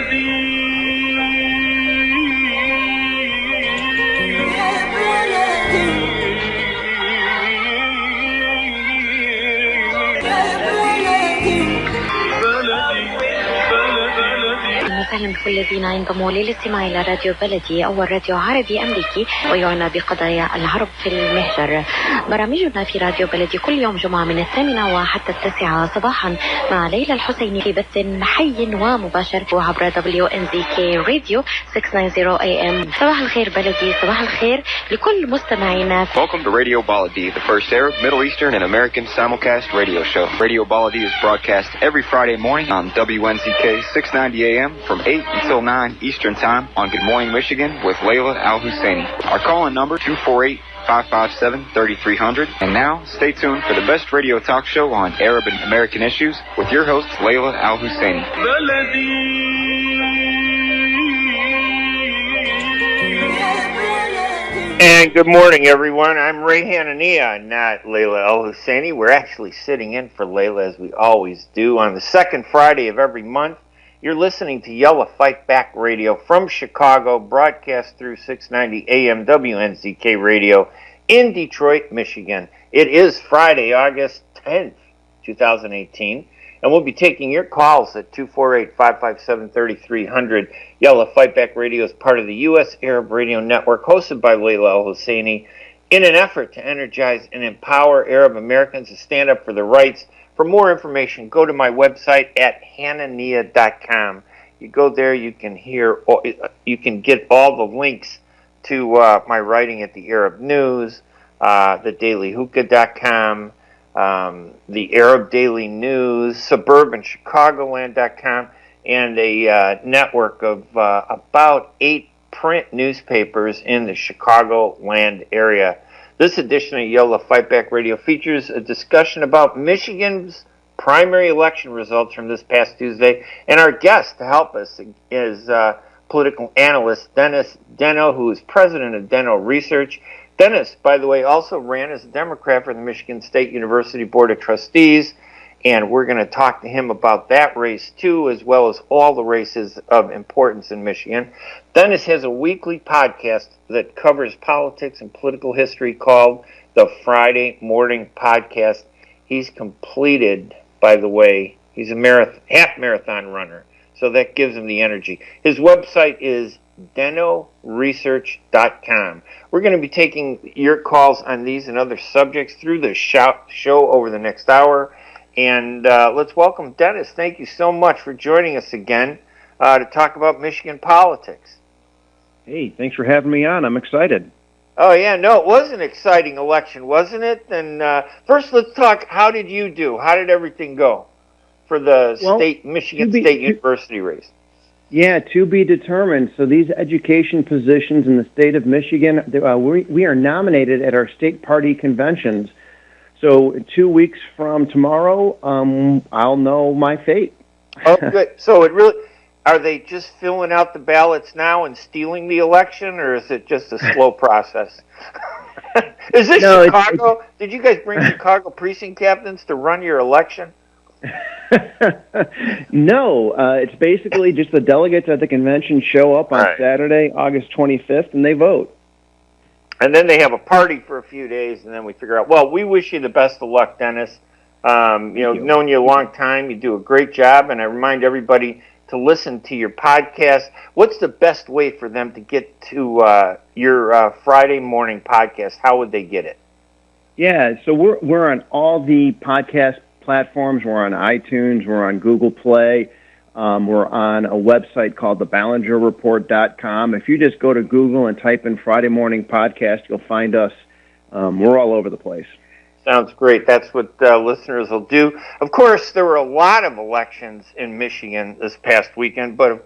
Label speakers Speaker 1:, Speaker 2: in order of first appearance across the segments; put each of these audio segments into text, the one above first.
Speaker 1: أهلا بكل الذين ينضموا للاستماع إلى راديو بلدي أول راديو عربي أمريكي ويعنى بقضايا العرب في المهجر. برامجنا في راديو بلدي كل يوم جمعة من 8 وحتى 9 صباحا مع ليلى الحسيني في بث حي ومباشر عبر WNZK راديو 690 AM. صباح الخير بلدي، صباح الخير لكل مستمعينا.
Speaker 2: Welcome to Radio Baladi, the first Arab, Middle Eastern, and American simulcast radio show. Radio Baladi is broadcast every Friday morning on WNZK 690 AM from 8 until 9 Eastern Time on Good Morning Michigan with Layla Al-Husseini. Our call-in number 248-557-3300. And now, stay tuned for the best radio talk show on Arab and American issues with your host, Layla Al-Husseini.
Speaker 3: And good morning, everyone. I'm Ray Hanania, not Layla Al-Husseini. We're actually sitting in for Layla, as we always do, on the second Friday of every month. You're listening to Yella Fight Back Radio from Chicago, broadcast through 690 AM WNZK Radio in Detroit, Michigan. It is Friday, August 10th, 2018, and we'll be taking your calls at 248-557-3300. Yella Fight Back Radio is part of the U.S. Arab Radio Network, hosted by Layla Al-Husseini, in an effort to energize and empower Arab Americans to stand up for their rights. For more information, go to my website at hanania.com. You go there, you can get all the links to my writing at the Arab News, the dailyhookah.com, the Arab Daily News, suburbanchicagoland.com, and a network of about 8 print newspapers in the Chicagoland area. This edition of Yella Fight Back Radio features a discussion about Michigan's primary election results from this past Tuesday, and our guest to help us is political analyst Dennis Denno, who is president of Denno Research. Dennis, by the way, also ran as a Democrat for the Michigan State University Board of Trustees, and we're going to talk to him about that race too, as well as all the races of importance in Michigan. Dennis has a weekly podcast that covers politics and political history called the Friday Morning Podcast. He's completed, by the way, he's a half marathon runner, so that gives him the energy. His website is dennoresearch.com. We're going to be taking your calls on these and other subjects through the show over the next hour. And let's welcome Dennis. Thank you so much for joining us again to talk about Michigan politics.
Speaker 4: Hey, thanks for having me on. I'm excited.
Speaker 3: Oh, yeah. No, it was an exciting election, wasn't it? And first, let's talk, how did you do? How did everything go for the Michigan State University race?
Speaker 4: Yeah, to be determined. So these education positions in the state of Michigan, we are nominated at our state party conventions. So 2 weeks from tomorrow, I'll know my fate.
Speaker 3: Oh, good. So are they just filling out the ballots now and stealing the election, or is it just a slow process? Is this Chicago? Did you guys bring Chicago precinct captains to run your election?
Speaker 4: No, it's basically just the delegates at the convention show up on Saturday, August 25th, and they vote.
Speaker 3: And then they have a party for a few days, and then we figure out. Well, we wish you the best of luck, Dennis. Known you a long time. You do a great job, and I remind everybody to listen to your podcast. What's the best way for them to get to your Friday morning podcast? How would they get it?
Speaker 4: Yeah, so we're on all the podcast platforms. We're on iTunes. We're on Google Play. We're on a website called theballingerreport.com. If you just go to Google and type in Friday Morning Podcast, you'll find us. We're all over the place.
Speaker 3: Sounds great. That's what listeners will do. Of course, there were a lot of elections in Michigan this past weekend, but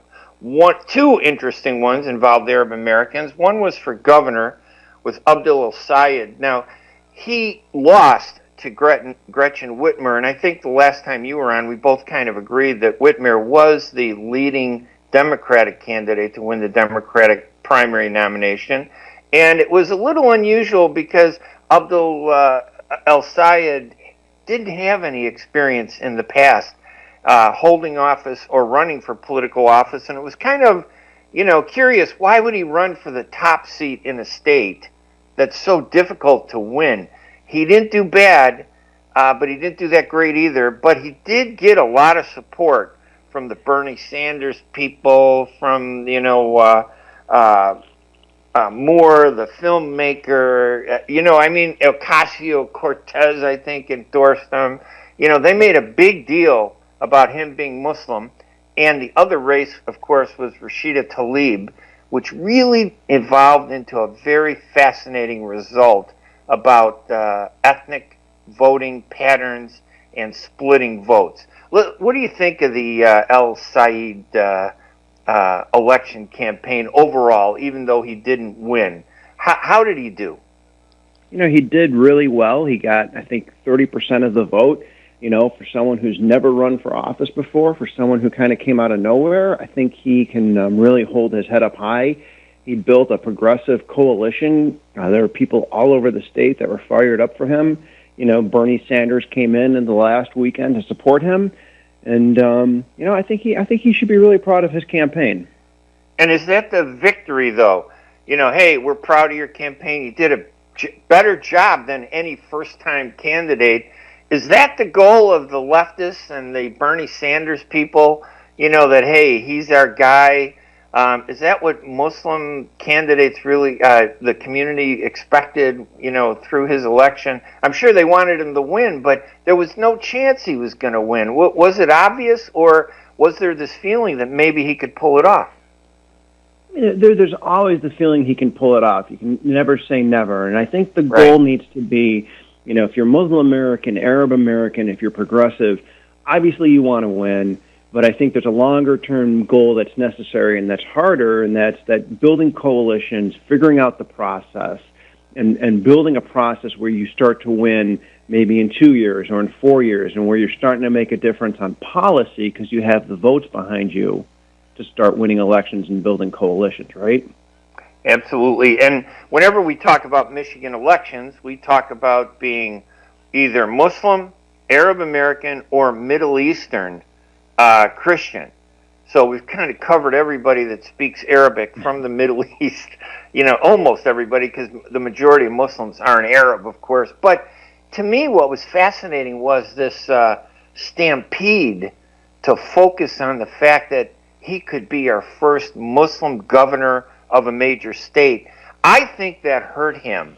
Speaker 3: two interesting ones involved Arab Americans. One was for governor with Abdul El-Sayed. Now, he lost to Gretchen Whitmer, and I think the last time you were on, we both kind of agreed that Whitmer was the leading Democratic candidate to win the Democratic primary nomination. And it was a little unusual because Abdul El-Sayed didn't have any experience in the past holding office or running for political office. And it was kind of, curious, why would he run for the top seat in a state that's so difficult to win? He didn't do bad, but he didn't do that great either. But he did get a lot of support from the Bernie Sanders people, from, Moore, the filmmaker, Ocasio-Cortez, I think, endorsed him. They made a big deal about him being Muslim. And the other race, of course, was Rashida Tlaib, which really evolved into a very fascinating result about ethnic voting patterns and splitting votes. What do you think of the El Said election campaign overall, even though he didn't win? How did he do?
Speaker 4: He did really well. He got, I think, 30% of the vote. For someone who's never run for office before, for someone who kind of came out of nowhere, I think he can really hold his head up high. He built a progressive coalition. There were people all over the state that were fired up for him. Bernie Sanders came in the last weekend to support him. And, I think he should be really proud of his campaign.
Speaker 3: And is that the victory, though? Hey, we're proud of your campaign. You did a better job than any first-time candidate. Is that the goal of the leftists and the Bernie Sanders people, that, hey, he's our guy? Is that what Muslim candidates really, the community expected, through his election? I'm sure they wanted him to win, but there was no chance he was going to win. Was it obvious, or was there this feeling that maybe he could pull it off?
Speaker 4: There's always the feeling he can pull it off. You can never say never. And I think the goal needs to be, if you're Muslim American, Arab American, if you're progressive, obviously you want to win. But I think there's a longer-term goal that's necessary and that's harder, and that's that building coalitions, figuring out the process, and building a process where you start to win maybe in 2 years or in 4 years, and where you're starting to make a difference on policy because you have the votes behind you to start winning elections and building coalitions, right?
Speaker 3: Absolutely. And whenever we talk about Michigan elections, we talk about being either Muslim, Arab American, or Middle Eastern Christian. So we've kind of covered everybody that speaks Arabic from the Middle East, almost everybody, because the majority of Muslims aren't Arab, of course. But to me, what was fascinating was this stampede to focus on the fact that he could be our first Muslim governor of a major state. I think that hurt him.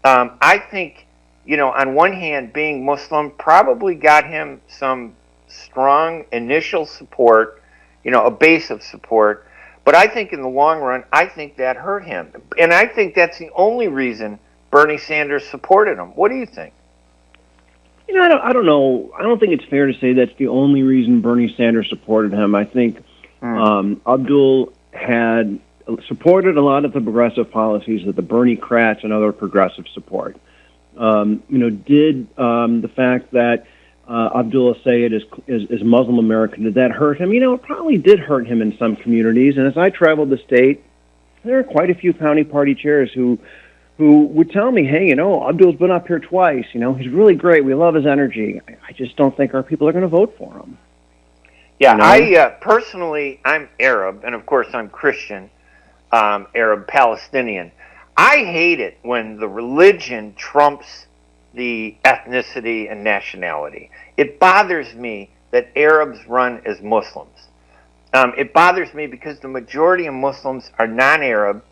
Speaker 3: I think, on one hand, being Muslim probably got him some strong initial support, a base of support. But I think in the long run, I think that hurt him. And I think that's the only reason Bernie Sanders supported him. What do you think?
Speaker 4: I don't know. I don't think it's fair to say that's the only reason Bernie Sanders supported him. I think Abdul had supported a lot of the progressive policies that the Bernie Krats and other progressives support. Did the fact that Abdullah Sayed is Muslim American, did that hurt him? It probably did hurt him in some communities. And as I traveled the state, there are quite a few county party chairs who would tell me, hey, Abdul's been up here twice. He's really great. We love his energy. I just don't think our people are going to vote for him.
Speaker 3: Yeah, I personally, I'm Arab, and of course I'm Christian, Arab Palestinian. I hate it when the religion trumps the ethnicity and nationality. It bothers me that Arabs run as Muslims. It bothers me because the majority of Muslims are non-Arab.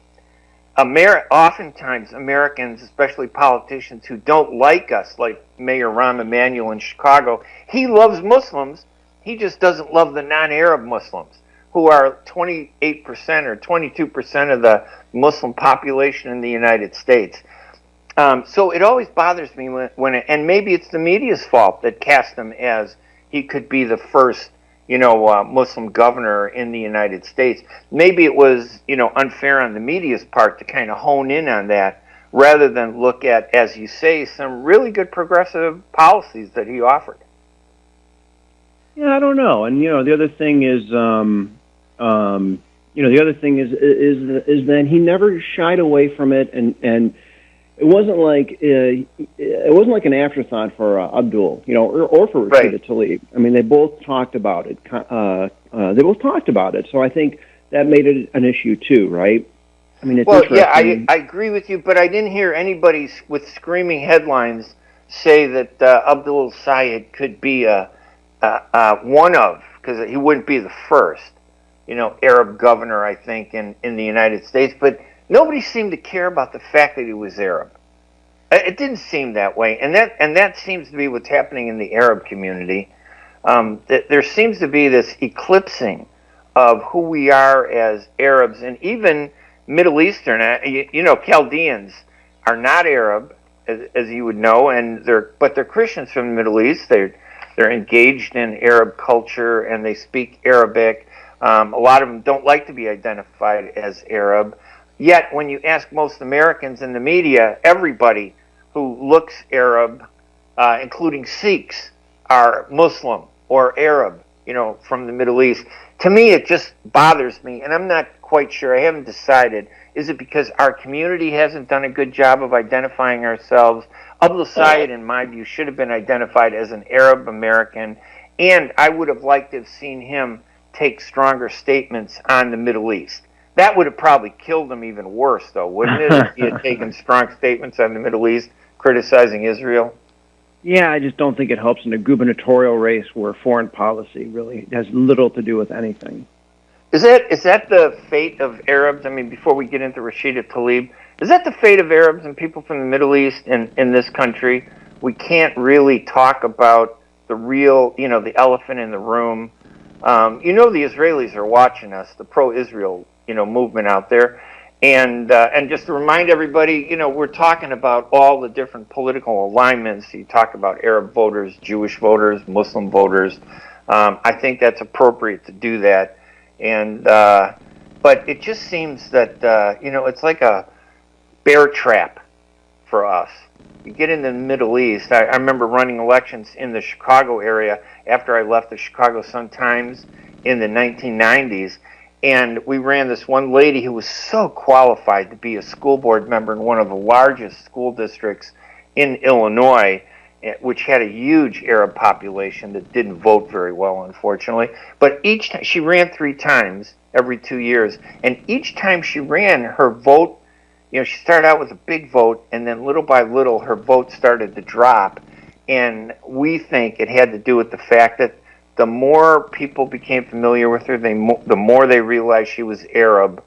Speaker 3: Oftentimes Americans, especially politicians who don't like us, like Mayor Rahm Emanuel in Chicago, he loves Muslims. He just doesn't love the non-Arab Muslims, who are 28% or 22% of the Muslim population in the United States. So it always bothers me and maybe it's the media's fault that cast him as he could be the first, Muslim governor in the United States. Maybe it was, unfair on the media's part to kind of hone in on that rather than look at, as you say, some really good progressive policies that he offered.
Speaker 4: Yeah, I don't know. And the other thing is, is that he never shied away from it, and it wasn't like an afterthought for Abdul, or for Rashida Tlaib. I mean, they both talked about it. So I think that made it an issue too, right? I mean, it's interesting.
Speaker 3: I agree with you, but I didn't hear anybody with screaming headlines say that Abdul Sayed could be one of, because he wouldn't be the first, Arab governor, I think, in the United States. But nobody seemed to care about the fact that he was Arab. It didn't seem that way, and that seems to be what's happening in the Arab community. There seems to be this eclipsing of who we are as Arabs, and even Middle Eastern. Chaldeans are not Arab, as you would know, but they're Christians from the Middle East. They're engaged in Arab culture and they speak Arabic. A lot of them don't like to be identified as Arab. Yet, when you ask most Americans in the media, everybody who looks Arab, including Sikhs, are Muslim or Arab, from the Middle East. To me, it just bothers me, and I'm not quite sure. I haven't decided. Is it because our community hasn't done a good job of identifying ourselves? Abdul Sayed, in my view, should have been identified as an Arab American, and I would have liked to have seen him take stronger statements on the Middle East. That would have probably killed him even worse, though, wouldn't it, if he had taken strong statements on the Middle East, criticizing Israel?
Speaker 4: Yeah, I just don't think it helps in a gubernatorial race where foreign policy really has little to do with anything.
Speaker 3: Is that the fate of Arabs? I mean, before we get into Rashida Tlaib, is that the fate of Arabs and people from the Middle East in this country? We can't really talk about the real, the elephant in the room. The Israelis are watching us, the pro-Israel, movement out there. And just to remind everybody, we're talking about all the different political alignments. You talk about Arab voters, Jewish voters, Muslim voters. I think that's appropriate to do that. And but it just seems that it's like a bear trap for us. You get into the Middle East. I remember running elections in the Chicago area after I left the Chicago Sun-Times in the 1990s. And we ran this one lady who was so qualified to be a school board member in one of the largest school districts in Illinois, which had a huge Arab population that didn't vote very well, unfortunately. But each time, she ran 3 times every 2 years, and each time she ran, her vote, she started out with a big vote, and then little by little, her vote started to drop. And we think it had to do with the fact that the more people became familiar with her, the more they realized she was Arab,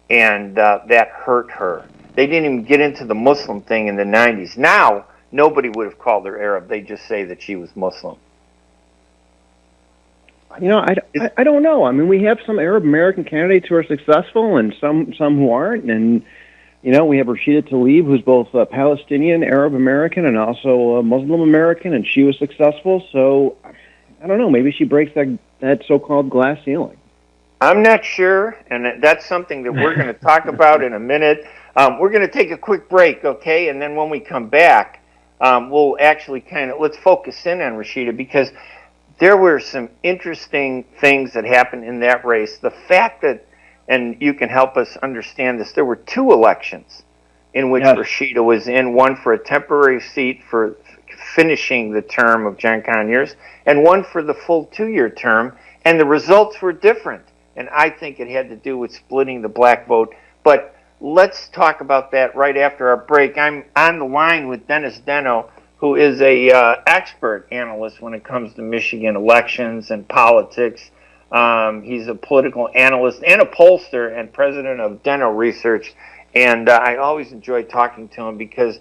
Speaker 3: and that hurt her. They didn't even get into the Muslim thing in the 90s. Now, nobody would have called her Arab. They just say that she was Muslim.
Speaker 4: I don't know. I mean, we have some Arab American candidates who are successful and some who aren't. And, we have Rashida Tlaib, who's both Palestinian, Arab American, and also Muslim American, and she was successful. So I don't know. Maybe she breaks that so-called glass ceiling.
Speaker 3: I'm not sure, and that's something that we're going to talk about in a minute. We're going to take a quick break, okay? And then when we come back, we'll actually let's focus in on Rashida, because there were some interesting things that happened in that race. The fact that, and you can help us understand this, there were 2 elections in which Rashida was in, one for a temporary seat for finishing the term of John Conyers, and one for the full 2-year term, and the results were different. And I think it had to do with splitting the black vote. But let's talk about that right after our break. I'm on the line with Dennis Denno, who is a expert analyst when it comes to Michigan elections and politics. He's a political analyst and a pollster and president of Denno Research. And I always enjoy talking to him because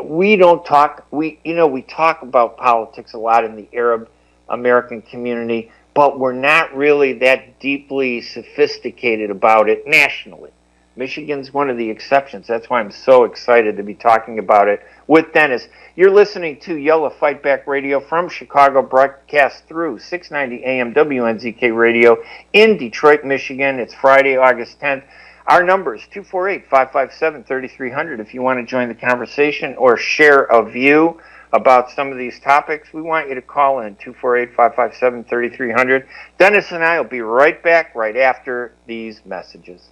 Speaker 3: we talk about politics a lot in the Arab American community, but we're not really that deeply sophisticated about it nationally. Michigan's one of the exceptions. That's why I'm so excited to be talking about it with Dennis. You're listening to Yellow Fight Back Radio from Chicago, broadcast through 690 AM WNZK Radio in Detroit, Michigan. It's Friday, August 10th. Our number is 248-557-3300 if you want to join the conversation or share a view about some of these topics. We want you to call in 248-557-3300. Dennis and I will be right back right after these messages.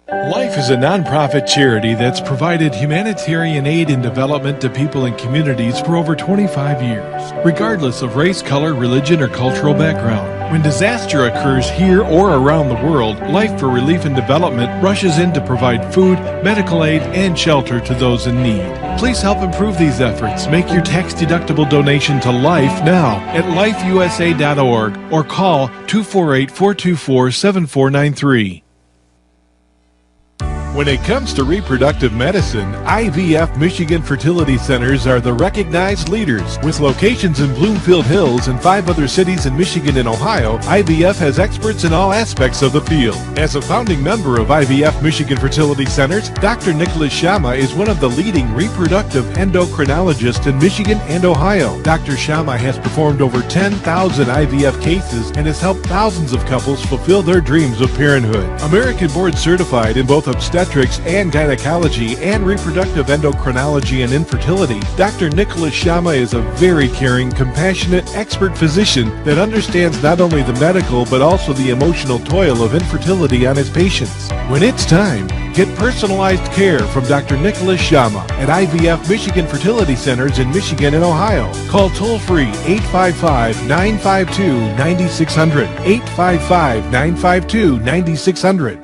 Speaker 5: Life is a nonprofit charity that's provided humanitarian aid and development to people and communities for over 25 years, regardless of race, color, religion, or cultural background. When disaster occurs here or around the world, Life for Relief and Development rushes in to provide food, medical aid, and shelter to those in need. Please help improve these efforts. Make your tax-deductible donation to Life now at lifeusa.org or call 248-424-7493. When it comes to reproductive medicine, IVF Michigan Fertility Centers are the recognized leaders. With locations in Bloomfield Hills and 5 other cities in Michigan and Ohio, IVF has experts in all aspects of the field. As a founding member of IVF Michigan Fertility Centers, Dr. Nicholas Shama is one of the leading reproductive endocrinologists in Michigan and Ohio. Dr. Shama has performed over 10,000 IVF cases and has helped thousands of couples fulfill their dreams of parenthood. American board certified in both obstetrics and gynecology and reproductive endocrinology and infertility, Dr. Nicholas Shama is a very caring, compassionate, expert physician that understands not only the medical but also the emotional toil of infertility on his patients. When it's time, get personalized care from Dr. Nicholas Shama at IVF Michigan Fertility Centers in Michigan and Ohio. Call toll-free 855-952-9600, 855-952-9600.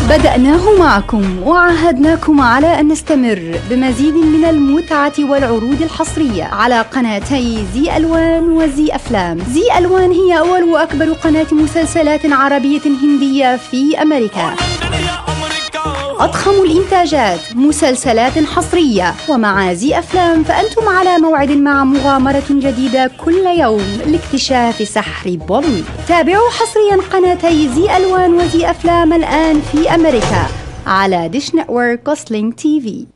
Speaker 6: بدأناه معكم وعهدناكم على أن نستمر بمزيد من المتعة والعروض الحصرية على قناتي زي ألوان وزي أفلام. زي ألوان هي أول وأكبر قناة مسلسلات عربية هندية في أمريكا. أضخم الإنتاجات، مسلسلات حصرية، ومع زي أفلام فأنتم على موعد مع مغامرة جديدة كل يوم لاكتشاف سحر بوليوود. تابعوا حصريا قناتي زي ألوان وزي أفلام الآن في أمريكا على ديش نتورك وسلينج تي في.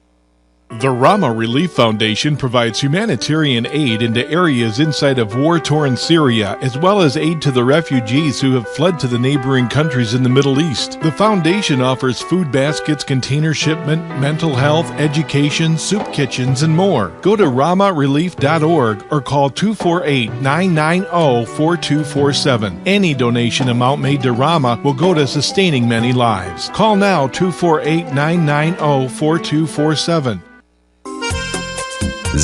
Speaker 5: The Rama Relief Foundation provides humanitarian aid into areas inside of war-torn Syria, as well as aid to the refugees who have fled to the neighboring countries in the Middle East. The foundation offers food baskets, container shipment, mental health, education, soup kitchens, and more. Go to ramarelief.org or call 248-990-4247. Any donation amount made to Rama will go to sustaining many lives. Call now 248-990-4247.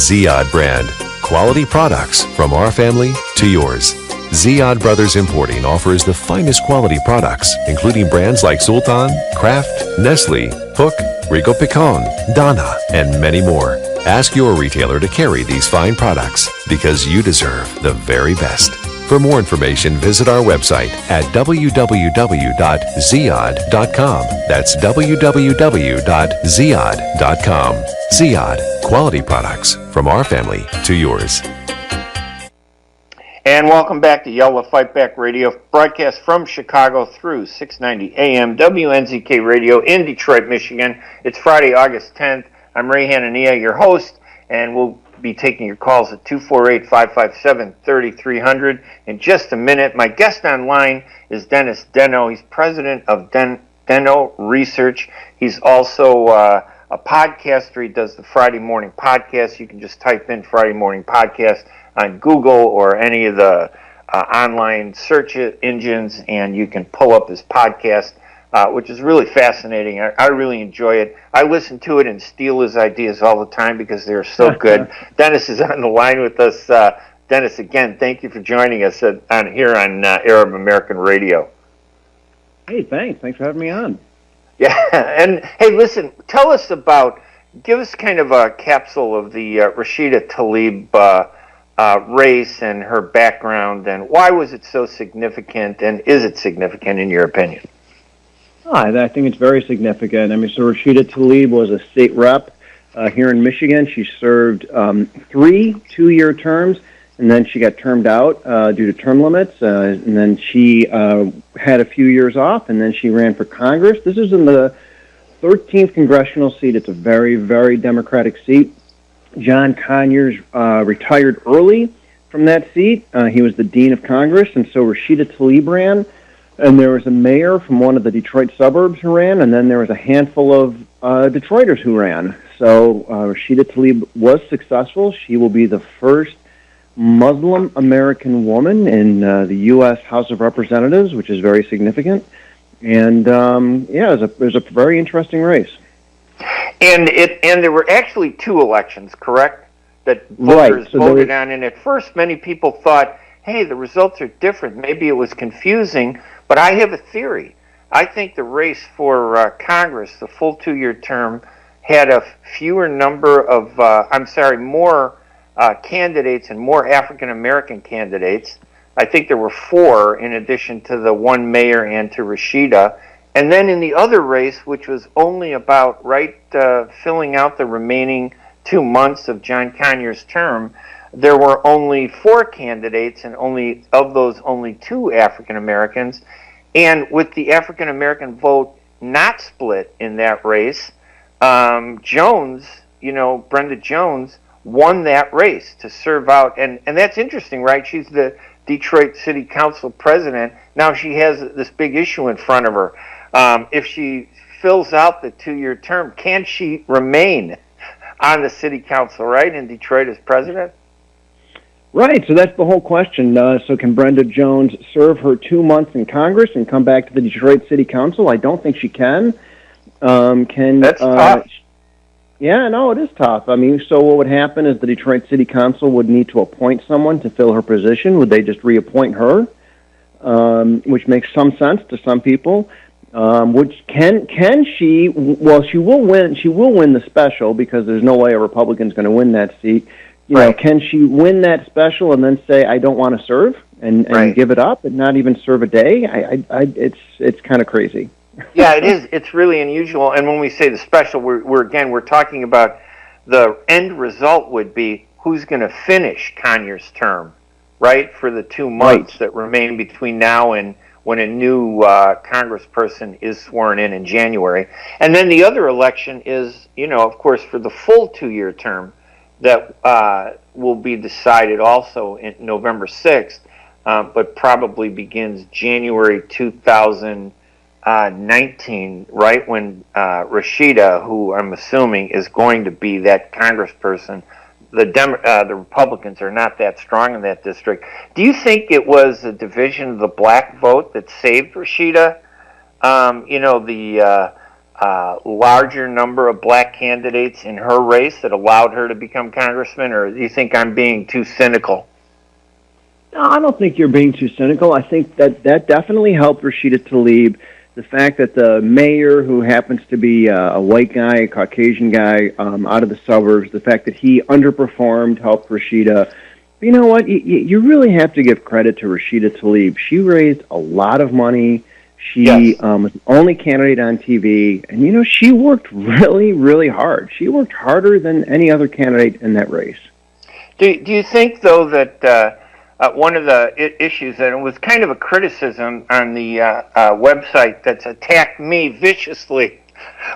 Speaker 7: Ziyad brand. Quality products from our family to yours. Ziyad Brothers Importing offers the finest quality products, including brands like Sultan, Kraft, Nestle, Hook, Rico Picon, Donna, and many more. Ask your retailer to carry these fine products because you deserve the very best. For more information, visit our website at www.ziyad.com. That's www.ziyad.com. Ziyad, quality products from our family to yours.
Speaker 3: And welcome back to Yellow Fight Back Radio, broadcast from Chicago through 690 AM WNZK Radio in Detroit, Michigan. It's Friday, August 10th. I'm Ray Hanania, your host, and we'll be taking your calls at 248-557-3300 in just a minute. My guest online is Dennis Denno. He's president of Denno Research. He's also a podcaster. He does the Friday morning podcast. You can just type in Friday morning podcast on Google or any of the online search engines, and you can pull up his podcast, which is really fascinating. I really enjoy it. I listen to it and steal his ideas all the time because they're so good. Dennis is on the line with us. Dennis, again, thank you for joining us here on Arab American Radio.
Speaker 4: Hey, thanks. Thanks for having me on.
Speaker 3: Yeah, and hey, listen, give us kind of a capsule of the Rashida Tlaib race and her background, and why was it so significant, and is it significant in your opinion?
Speaker 4: I think it's very significant. I mean, so Rashida Tlaib was a state rep here in Michigan. She served 3 two-year terms, and then she got termed out due to term limits, and then she had a few years off, and then she ran for Congress. This is in the 13th congressional seat. It's a very, very Democratic seat. John Conyers retired early from that seat. He was the Dean of Congress, and so Rashida Tlaib ran. And there was a mayor from one of the Detroit suburbs who ran, and then there was a handful of Detroiters who ran. So Rashida Tlaib was successful. She will be the first Muslim American woman in the U.S. House of Representatives, which is very significant. And it was a very interesting race.
Speaker 3: And there were actually two elections, correct? That voters voted on. And at first, many people thought, hey, the results are different. Maybe it was confusing. But I have a theory. I think the race for Congress, the full 2-year term, had a fewer number of, more candidates and more African American candidates. I think there were 4 in addition to the one mayor and to Rashida. And then in the other race, which was only about filling out the remaining 2 months of John Conyers' term, there were only 4 candidates, and only 2 African Americans. And with the African American vote not split in that race, Jones, Brenda Jones, won that race to serve out. And that's interesting, right? She's the Detroit City Council president. Now she has this big issue in front of her. If she fills out the 2-year term, can she remain on the city council, right, in Detroit as president?
Speaker 4: Right, so that's the whole question. So can Brenda Jones serve her 2 months in Congress and come back to the Detroit City Council? I don't think she can.
Speaker 3: That's tough.
Speaker 4: Yeah, no, it is tough. I mean, so what would happen is the Detroit City Council would need to appoint someone to fill her position. Would they just reappoint her? Which makes some sense to some people. Which can she? Well, she will win. She will win the special because there's no way a Republican's going to win that seat. You know, can she win that special and then say I don't want to serve and give it up and not even serve a day? It's kind of crazy.
Speaker 3: Yeah, it is. It's really unusual. And when we say the special, we're talking about the end result would be who's going to finish Conyers' term, right, for the 2 months that remain between now and when a new congressperson is sworn in January. And then the other election is, of course, for the full 2-year term that will be decided also in November 6th, but probably begins January 2019, right, when Rashida, who I'm assuming is going to be that congressperson. The Republicans are not that strong in that district. Do you think it was the division of the black vote that saved Rashida? The larger number of black candidates in her race that allowed her to become congressman, or do you think I'm being too cynical?
Speaker 4: No, I don't think you're being too cynical. I think that definitely helped Rashida Tlaib. The fact that the mayor, who happens to be a white guy, a Caucasian guy out of the suburbs, the fact that he underperformed helped Rashida. But you know what? You really have to give credit to Rashida Tlaib. She raised a lot of money. She was the only candidate on TV. And, she worked really, really hard. She worked harder than any other candidate in that race.
Speaker 3: Do you think, though, that one of the issues, and it was kind of a criticism on the website that's attacked me viciously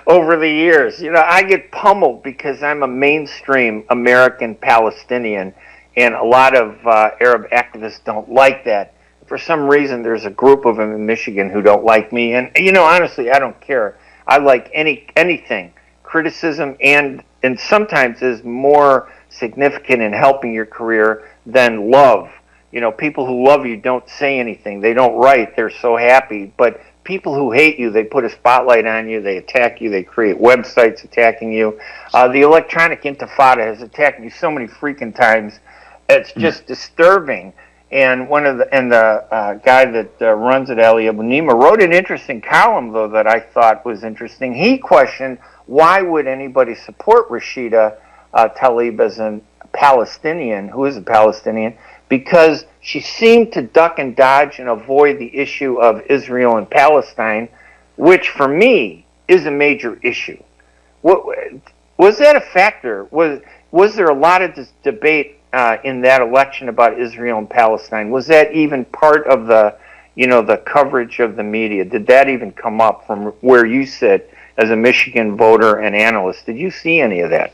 Speaker 3: over the years. I get pummeled because I'm a mainstream American Palestinian, and a lot of Arab activists don't like that. For some reason, there's a group of them in Michigan who don't like me, and honestly, I don't care. I like anything. Criticism and sometimes is more significant in helping your career than love. People who love you don't say anything. They don't write. They're so happy. But people who hate you, they put a spotlight on you. They attack you. They create websites attacking you. The electronic intifada has attacked me so many freaking times. It's just disturbing. And the guy that runs it, Ali Abu Nima, wrote an interesting column, though, that I thought was interesting. He questioned why would anybody support Rashida Tlaib as a Palestinian, who is a Palestinian, because she seemed to duck and dodge and avoid the issue of Israel and Palestine, which for me is a major issue. Was that a factor? Was there a lot of this debate in that election about Israel and Palestine? Was that even part of the coverage of the media? Did that even come up from where you sit as a Michigan voter and analyst? Did you see any of that?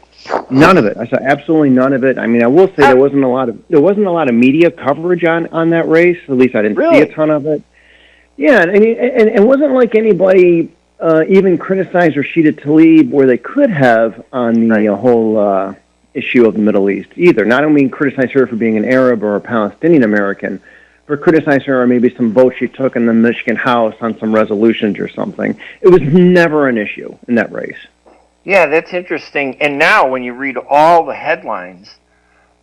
Speaker 4: None of it. I saw absolutely none of it. I mean, I will say there wasn't a lot of media coverage on that race. At least I didn't see a ton of it. Yeah, and it wasn't like anybody even criticized Rashida Tlaib where they could have on the whole issue of the Middle East either. Not only criticize her for being an Arab or a Palestinian American, but criticize her or maybe some votes she took in the Michigan House on some resolutions or something. It was never an issue in that race.
Speaker 3: Yeah, that's interesting. And now when you read all the headlines,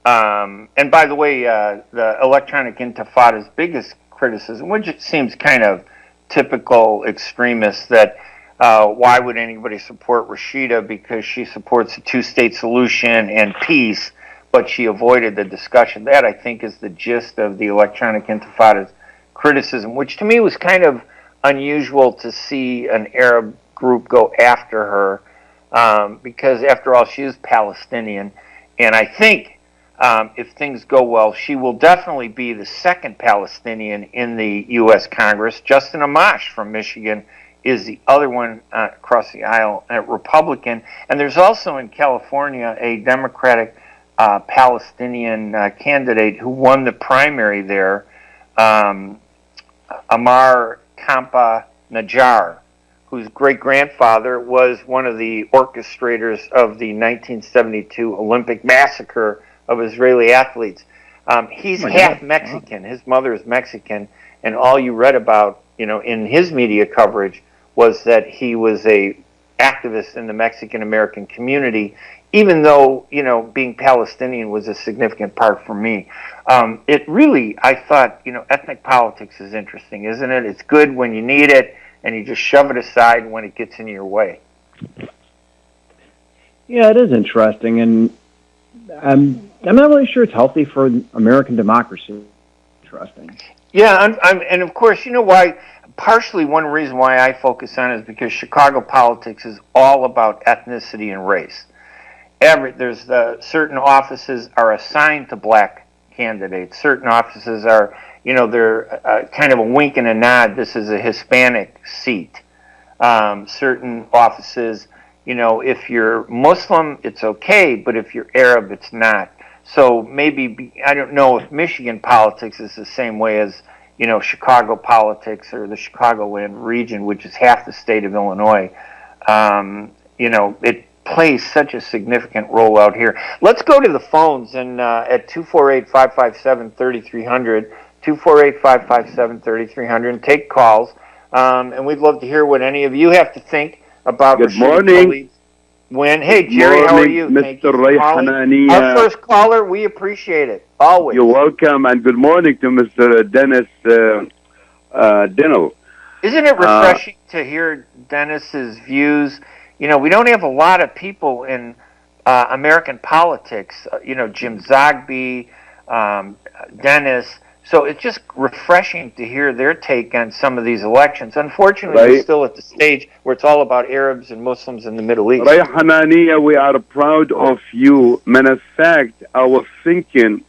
Speaker 3: and by the way, the electronic intifada's biggest criticism, which it seems kind of typical extremist, that why would anybody support Rashida because she supports a two-state solution and peace, but she avoided the discussion. That, I think, is the gist of the electronic intifada's criticism, which to me was kind of unusual to see an Arab group go after her, because after all, she is Palestinian, and I think if things go well, she will definitely be the second Palestinian in the U.S. Congress. Justin Amash from Michigan is the other one across the aisle, a Republican. And there's also in California a Democratic Palestinian candidate who won the primary there, Amar Kampa Najjar, whose great-grandfather was one of the orchestrators of the 1972 Olympic massacre of Israeli athletes. He's half Mexican. His mother is Mexican, and all you read about, in his media coverage was that he was a activist in the Mexican-American community, even though, being Palestinian was a significant part for me. It really, I thought, ethnic politics is interesting, isn't it? It's good when you need it, and you just shove it aside when it gets in your way.
Speaker 4: Yeah, it is interesting, and I'm not really sure it's healthy for American democracy. Interesting.
Speaker 3: Yeah, and of course, you know why? Partially one reason why I focus on it is because Chicago politics is all about ethnicity and race. There's certain offices are assigned to black candidates. Certain offices are, they're kind of a wink and a nod. This is a Hispanic seat. Certain offices, if you're Muslim, it's okay, but if you're Arab, it's not. So maybe, I don't know if Michigan politics is the same way as, Chicago politics or the Chicagoland region, which is half the state of Illinois. It plays such a significant role out here. Let's go to the phones and at 248-557-3300, 248-557-3300, and take calls. And we'd love to hear what any of you have to think about.
Speaker 8: Good morning.
Speaker 3: Hey, Jerry, how are you?
Speaker 8: Mr. Ray Hanania.
Speaker 3: Our first caller, we appreciate it, always.
Speaker 8: You're welcome, and good morning to Mr. Dennis Denno.
Speaker 3: Isn't it refreshing to hear Dennis's views? We don't have a lot of people in American politics, Jim Zogby, Dennis. So it's just refreshing to hear their take on some of these elections. Unfortunately, we're still at the stage where it's all about Arabs and Muslims in the Middle East.
Speaker 8: Ray Hanania, we are proud of you. Matter of fact, I was thinking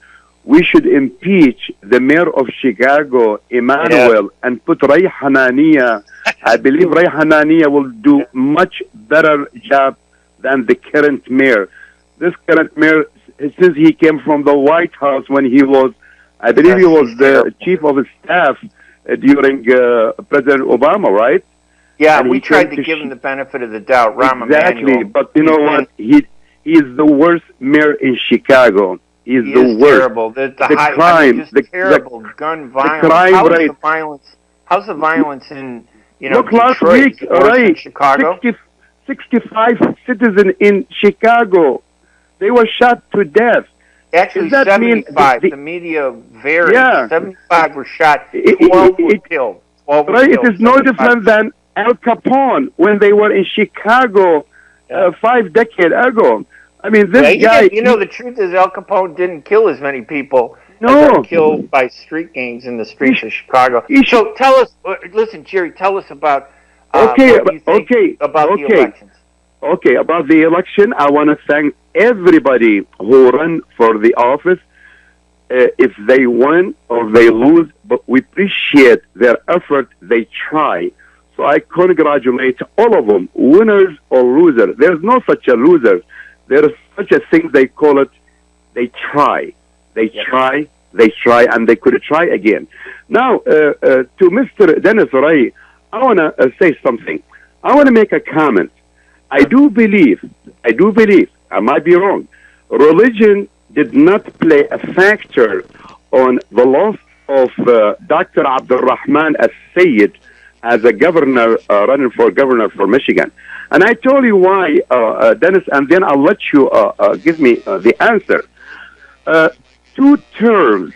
Speaker 8: we should impeach the mayor of Chicago, Emmanuel, and put Ray Hanania. I believe Ray Hanania will do much better job than the current mayor. This current mayor, since he came from the White House when he was, I believe he was the chief of staff during President Obama, right?
Speaker 3: Yeah, and we tried to give him the benefit of the doubt.
Speaker 8: Exactly,
Speaker 3: Emanuel.
Speaker 8: But you know what? He is the worst mayor in Chicago. He is the worst.
Speaker 3: Terrible. The crime, terrible gun violence.
Speaker 8: The crime rate.
Speaker 3: How's the violence in
Speaker 8: Look,
Speaker 3: Detroit,
Speaker 8: last week, right?
Speaker 3: Chicago?
Speaker 8: 65 citizens in Chicago, they were shot to death.
Speaker 3: Actually, 75. The media varied. Yeah. 75 were shot. 12 were killed. 12 were
Speaker 8: killed.
Speaker 3: It
Speaker 8: is no different than Al Capone when they were in Chicago 5 decades ago. I mean, this guy...
Speaker 3: the truth is Al Capone didn't kill as many people as are killed by street gangs in the streets of Chicago. So tell us... Listen, Jerry, tell us about about the elections.
Speaker 8: Okay, about the election, I want to thank everybody who ran for the office. If they win or they lose, but we appreciate their effort, they try. So I congratulate all of them, winners or losers. There's no such a loser. There is such a thing, they call it, they try. They try, and they could try again. Now, to Mr. Dennis Ray, I want to say something. I want to make a comment. I do believe, I might be wrong, religion did not play a factor on the loss of Dr. Abdul Rahman as-Sayyid as a governor, running for governor for Michigan. And I told you why, Dennis, and then I'll let you give me the answer. 2 terms.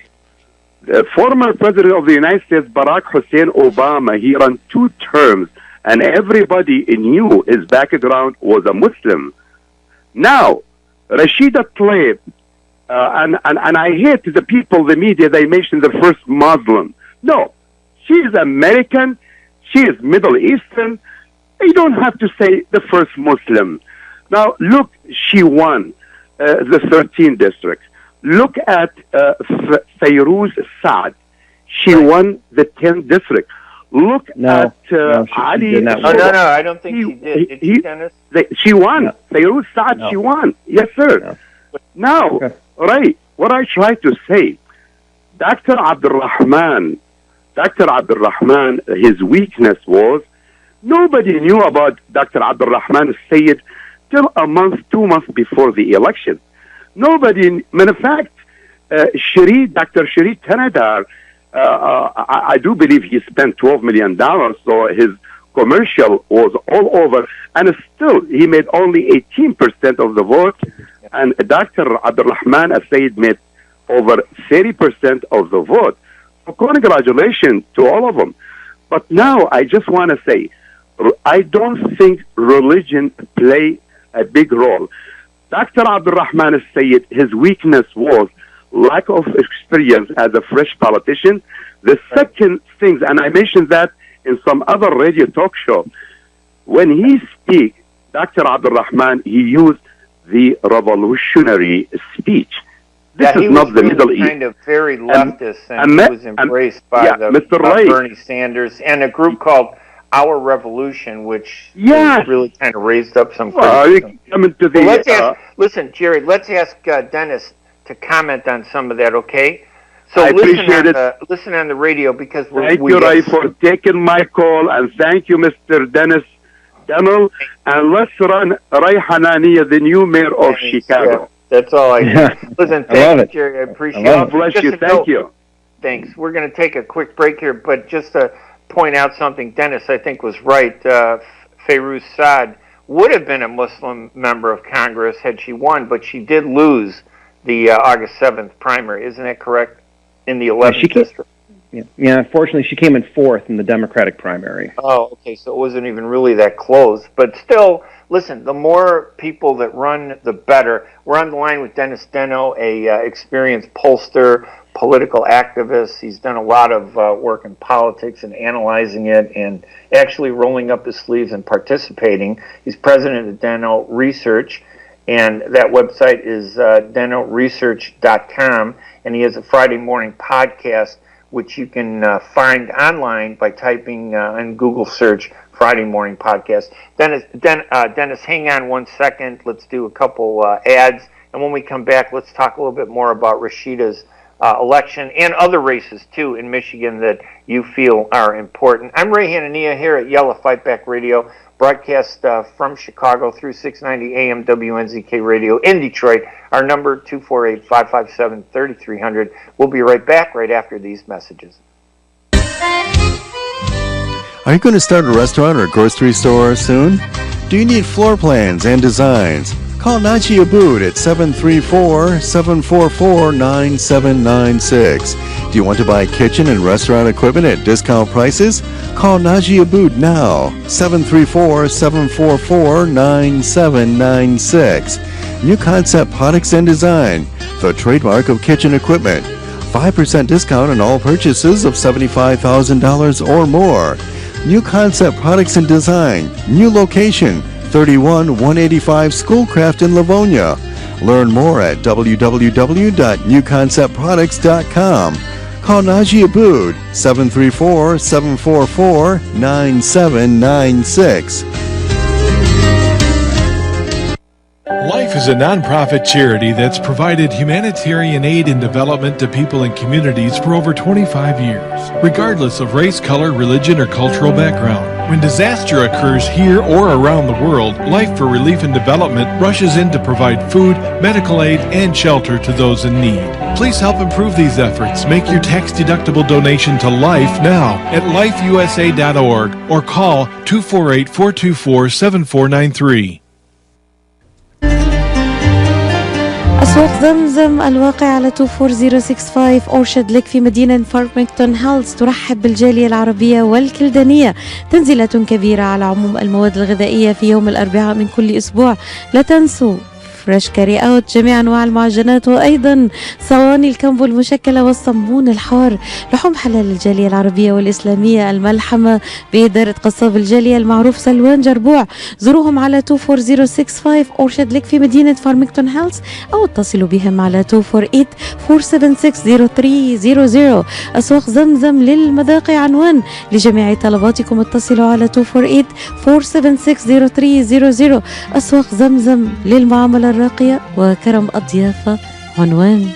Speaker 8: The former president of the United States, Barack Hussein Obama, he ran 2 terms, and everybody knew his background was a Muslim. Now, Rashida Tlaib, and I hate the people, the media, they mention the first Muslim. No, she is American, she is Middle Eastern. You don't have to say the first Muslim. Now, look, she won the 13th district. Look at Fayrouz Saad. She won the 10th district. Look at Ali.
Speaker 3: No, I don't think she did. Did she, Dennis?
Speaker 8: She won. Fayrouz Saad, she won. Yes, sir.
Speaker 4: No.
Speaker 8: Now, Ray, what I try to say, Dr. Abdul Rahman, his weakness was nobody knew about Dr. Abdul Rahman al-Sayyid till a month, 2 months before the election. Nobody, matter of fact, Dr. Sheree Tanadar, I do believe he spent $12 million, so his commercial was all over, and still he made only 18% of the vote, and Dr. Abdul Rahman al-Sayyid made over 30% of the vote. So congratulations to all of them. But now I just want to say, I don't think religion play a big role. Dr. Abdul Rahman al-Sayyid, his weakness was lack of experience as a fresh politician. The second thing, and I mentioned that in some other radio talk show, when he speak, Dr. Abdul Rahman, he used the revolutionary speech. This is not the Middle East.
Speaker 3: Kind of very leftist, and he was embraced by Bernie Sanders and a group called Our Revolution, which really kind of raised up some criticism. Listen, Jerry, let's ask Dennis to comment on some of that, okay? So
Speaker 8: I appreciate it.
Speaker 3: Listen on the radio, because
Speaker 8: thank you, Ray, for taking my call, and thank you, Mr. Dennis Denno, and let's run Ray Hanania, the new mayor of Chicago.
Speaker 3: Yeah, that's all I need. Listen, thank you, Jerry. I appreciate it.
Speaker 8: God bless you. Thank you.
Speaker 3: Thanks. We're going to take a quick break here, but just to point out something, Dennis, I think, was right. Fayrouz Saad would have been a Muslim member of Congress had she won, but she did lose the August 7th primary. Isn't that correct? In the 11th district.
Speaker 4: Yeah, unfortunately, she came in 4th in the Democratic primary.
Speaker 3: Oh, okay, so it wasn't even really that close. But still, listen, the more people that run, the better. We're on the line with Dennis Denno, a experienced pollster, political activist. He's done a lot of work in politics and analyzing it and actually rolling up his sleeves and participating. He's president of Denno Research, and that website is dennoresearch.com, and he has a Friday morning podcast which you can find online by typing in Google search Friday morning podcast. Dennis, hang on 1 second. Let's do a couple ads, and when we come back, let's talk a little bit more about Rashida's election and other races too in Michigan that you feel are important. I'm Ray Hanania here at Yellow Fightback Radio, broadcast from Chicago through 690 AM WNZK Radio in Detroit. Our number 248-557-3300. We'll be right back right after these messages.
Speaker 9: Are you going to start a restaurant or grocery store soon? Do you need floor plans and designs? Call Najee Abood at 734-744-9796. Do you want to buy kitchen and restaurant equipment at discount prices? Call Najee Abood now, 734-744-9796. New Concept Products and Design, the trademark of kitchen equipment. 5% discount on all purchases of $75,000 or more. New Concept Products and Design, new location, 31185 Schoolcraft in Livonia. Learn more at www.newconceptproducts.com. Call Najee Abood, 734-744-9796.
Speaker 5: Life is a nonprofit charity that's provided humanitarian aid and development to people and communities for over 25 years, regardless of race, color, religion, or cultural background. When disaster occurs here or around the world, Life for Relief and Development rushes in to provide food, medical aid, and shelter to those in need. Please help improve these efforts. Make your tax-deductible donation to Life now at lifeusa.org or call 248-424-7493.
Speaker 10: أسواق زمزم الواقع على 24065 أورشد ليك في مدينة فارمington هيلز ترحب بالجالية العربية والكلدانية. تنزيلات كبيرة على عموم المواد الغذائية في يوم الأربعاء من كل أسبوع. لا تنسوا فريش كاري اوت، جميع انواع المعجنات، وايضا صواني الكامبو المشكله والصمون الحار. لحوم حلال الجاليه العربيه والاسلاميه الملحمه باداره قصاب الجاليه المعروف سلوان جربوع. زوروهم على 24065 اورشد ليك في مدينه فارمington هيلز او اتصلوا بهم على 248-476-0300. اسواق زمزم للمذاق عنوان لجميع طلباتكم. اتصلوا على 248-476-0300. اسواق زمزم للمعامله الراقية وكرم الضيافة عنوان.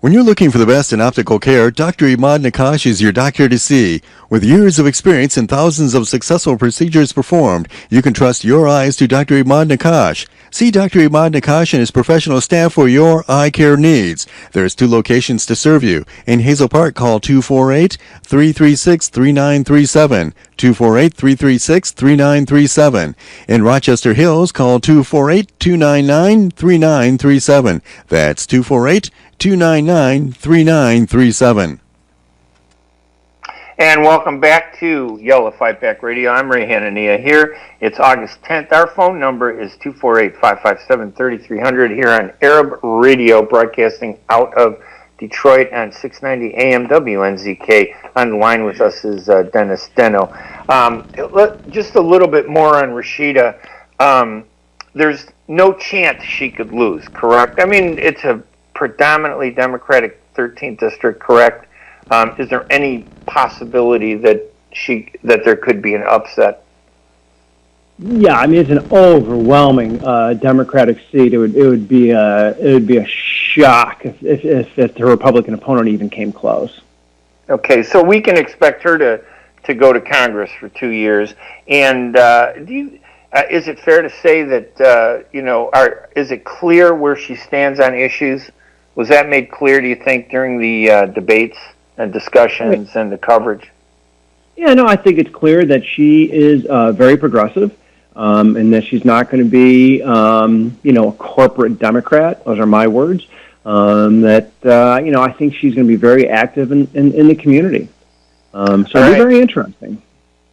Speaker 9: When you're looking for the best in optical care, Dr. Imad Nakash is your doctor to see. With years of experience and thousands of successful procedures performed, you can trust your eyes to Dr. Imad Nakash. See Dr. Imad Nakash and his professional staff for your eye care needs. There's 2 locations to serve you. In Hazel Park, call 248-336-3937. 248-336-3937. In Rochester Hills, call 248-299-3937. That's 248-299-3937.
Speaker 3: And welcome back to Yellow Fight Back Radio. I'm Ray Hanania here. It's August 10th. Our phone number is 248-557-3300 here on Arab Radio, broadcasting out of Detroit on 690 AM WNZK. On the line with us is Dennis Denno. Just a little bit more on Rashida. There's no chance she could lose, correct? I mean, it's a predominantly Democratic 13th district, correct? Is there any possibility that there could be an upset?
Speaker 4: Yeah, I mean it's an overwhelming Democratic seat. It would be a shock if the Republican opponent even came close.
Speaker 3: Okay, so we can expect her to go to Congress for 2 years. And is it fair to say that is it clear where she stands on issues? Was that made clear, do you think, during the debates and discussions and the coverage?
Speaker 4: Yeah, no, I think it's clear that she is very progressive, and that she's not going to be, a corporate Democrat. Those are my words. I think she's going to be very active in the community. So it'll be very interesting.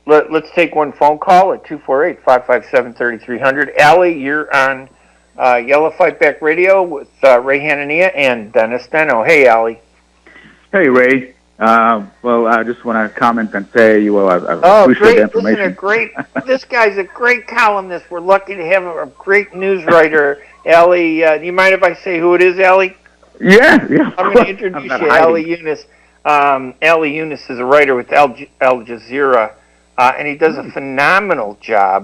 Speaker 3: Let's take one phone call at 248-557-3300. Allie, you're on Yellow Fight Back Radio with Ray Hanania and Dennis Denno. Hey, Allie.
Speaker 11: Hey, Ray. Well, I just want to comment and say, I appreciate the information.
Speaker 3: This guy's a great columnist. We're lucky to have a great news writer. Allie, do you mind if I say who it is, Allie?
Speaker 11: Yeah.
Speaker 3: I'm going to introduce you, Allie Yunus. Allie Yunus is a writer with Al Jazeera, and he does a phenomenal job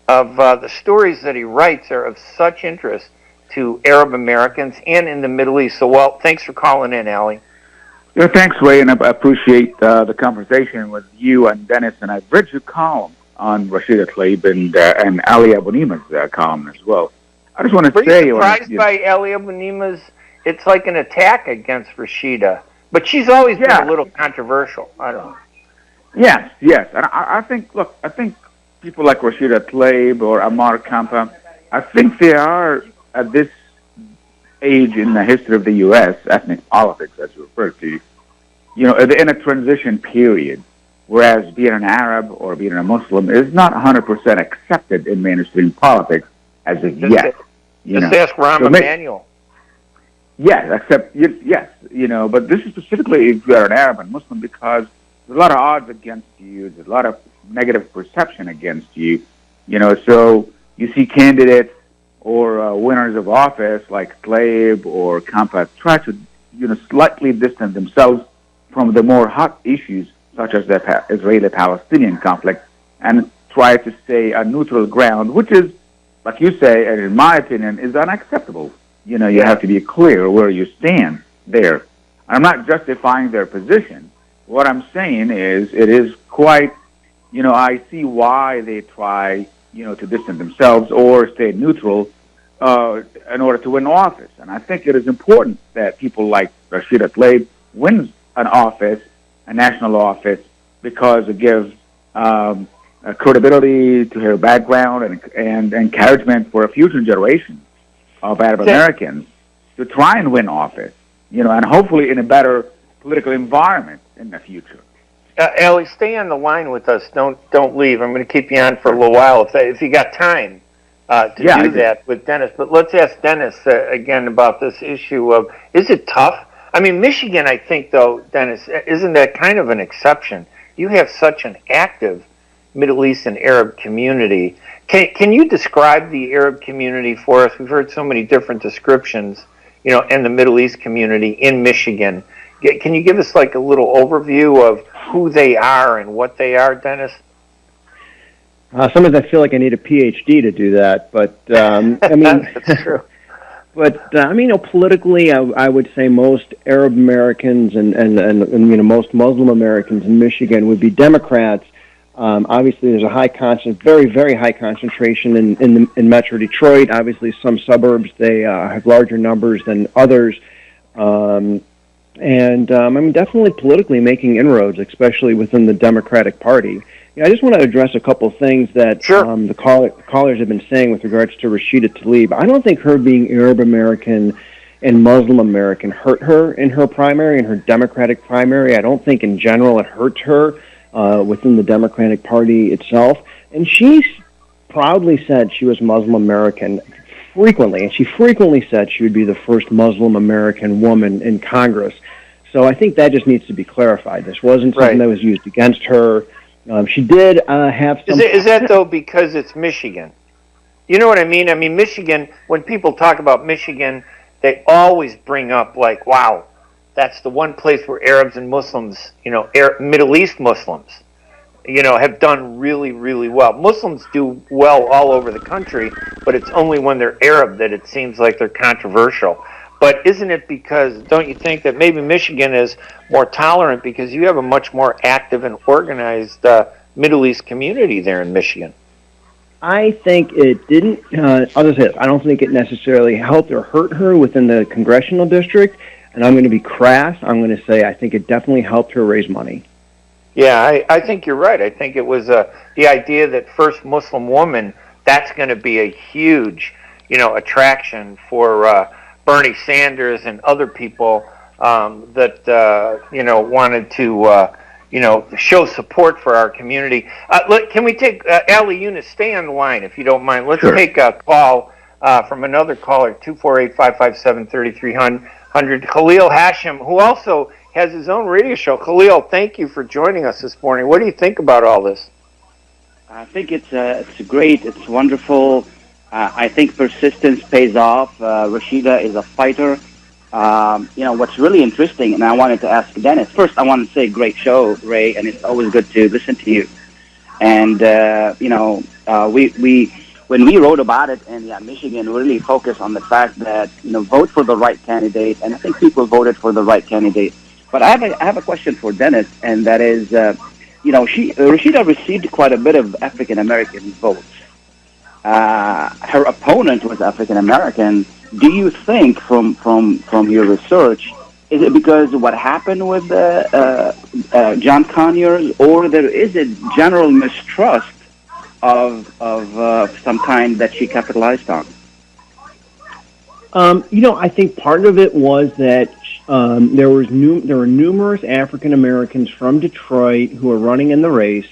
Speaker 3: of the stories that he writes are of such interest to Arab Americans and in the Middle East. So, thanks for calling in, Allie.
Speaker 11: Yeah, thanks, Ray, and I appreciate the conversation with you and Dennis. And I've read your column on Rashida Tlaib and Ali Abunima's column as well. I just want to say,
Speaker 3: you surprised by Ali Abunima's? It's like an attack against Rashida, but she's always been a little controversial. I don't know.
Speaker 11: Yes, and I think people like Rashida Tlaib or Amar Kampa, I think they are at this age in the history of the U.S., ethnic politics, as you refer to, in a transition period, whereas being an Arab or being a Muslim is not 100% accepted in mainstream politics as of yet.
Speaker 3: Just ask Rahm Emanuel.
Speaker 11: Yes, but this is specifically if you are an Arab and Muslim, because there's a lot of odds against you, there's a lot of negative perception against you, so you see candidates or winners of office like Tlaib or Kampa try to, slightly distance themselves from the more hot issues such as the Israeli-Palestinian conflict and try to stay a neutral ground, which is, like you say, and in my opinion, is unacceptable. You have to be clear where you stand there. I'm not justifying their position. What I'm saying is it is quite, I see why they try, to distance themselves or stay neutral in order to win office. And I think it is important that people like Rashida Tlaib wins an office, a national office, because it gives credibility to her background and encouragement for a future generation of Arab Americans to try and win office, and hopefully in a better political environment in the future.
Speaker 3: Ali, stay on the line with us. Don't leave. I'm going to keep you on for a little while if you got time to do that with Dennis. But let's ask Dennis again about this issue of, is it tough? I mean, Michigan, I think, though, Dennis, isn't that kind of an exception? You have such an active Middle East and Arab community. Can you describe the Arab community for us? We've heard so many different descriptions, and the Middle East community in Michigan. Can you give us like a little overview of who they are and what they are, Dennis?
Speaker 4: Sometimes I feel like I need a PhD to do that, but I mean,
Speaker 3: that's true.
Speaker 4: But politically, I would say most Arab Americans and most Muslim Americans in Michigan would be Democrats. Obviously, there's a very, very high concentration in Metro Detroit. Obviously, some suburbs they have larger numbers than others, and definitely politically making inroads, especially within the Democratic Party. I just want to address a couple things that the callers have been saying with regards to Rashida Tlaib. I don't think her being Arab American and Muslim American hurt her in her primary, in her Democratic primary. I don't think in general it hurt her within the Democratic Party itself. And she proudly said she was Muslim American frequently, and she frequently said she would be the first Muslim American woman in Congress. So I think that just needs to be clarified. This wasn't something that was used against her. She did have some...
Speaker 3: Is that, though, because it's Michigan? You know what I mean? I mean, Michigan, when people talk about Michigan, they always bring up, like, wow, that's the one place where Arabs and Muslims, Middle East Muslims, have done really, really well. Muslims do well all over the country, but it's only when they're Arab that it seems like they're controversial. But isn't it because, don't you think that maybe Michigan is more tolerant because you have a much more active and organized Middle East community there in Michigan?
Speaker 4: I think it didn't, I don't think it necessarily helped or hurt her within the congressional district. And I'm going to be crass. I'm going to say I think it definitely helped her raise money.
Speaker 3: Yeah, I think you're right. I think it was the idea that first Muslim woman, that's going to be a huge, attraction for Bernie Sanders and other people that wanted to show support for our community. Can we take Ali Yunus? Stay on the line if you don't mind. Let's take a call from another caller, 248-557-3300. Khalil Hashim, who also has his own radio show. Khalil, thank you for joining us this morning. What do you think about all this?
Speaker 12: I think it's great. It's wonderful. I think persistence pays off. Rashida is a fighter. What's really interesting, and I wanted to ask Dennis. First, I want to say great show, Ray, and it's always good to listen to you. And, when we wrote about it, and Michigan really focused on the fact that, vote for the right candidate, and I think people voted for the right candidate. But I have a question for Dennis, and that is, Rashida received quite a bit of African American votes. Her opponent was African American. Do you think, from your research, is it because of what happened with John Conyers, or there is a general mistrust of some kind that she capitalized on?
Speaker 4: I think part of it was that there were numerous African Americans from Detroit who were running in the race.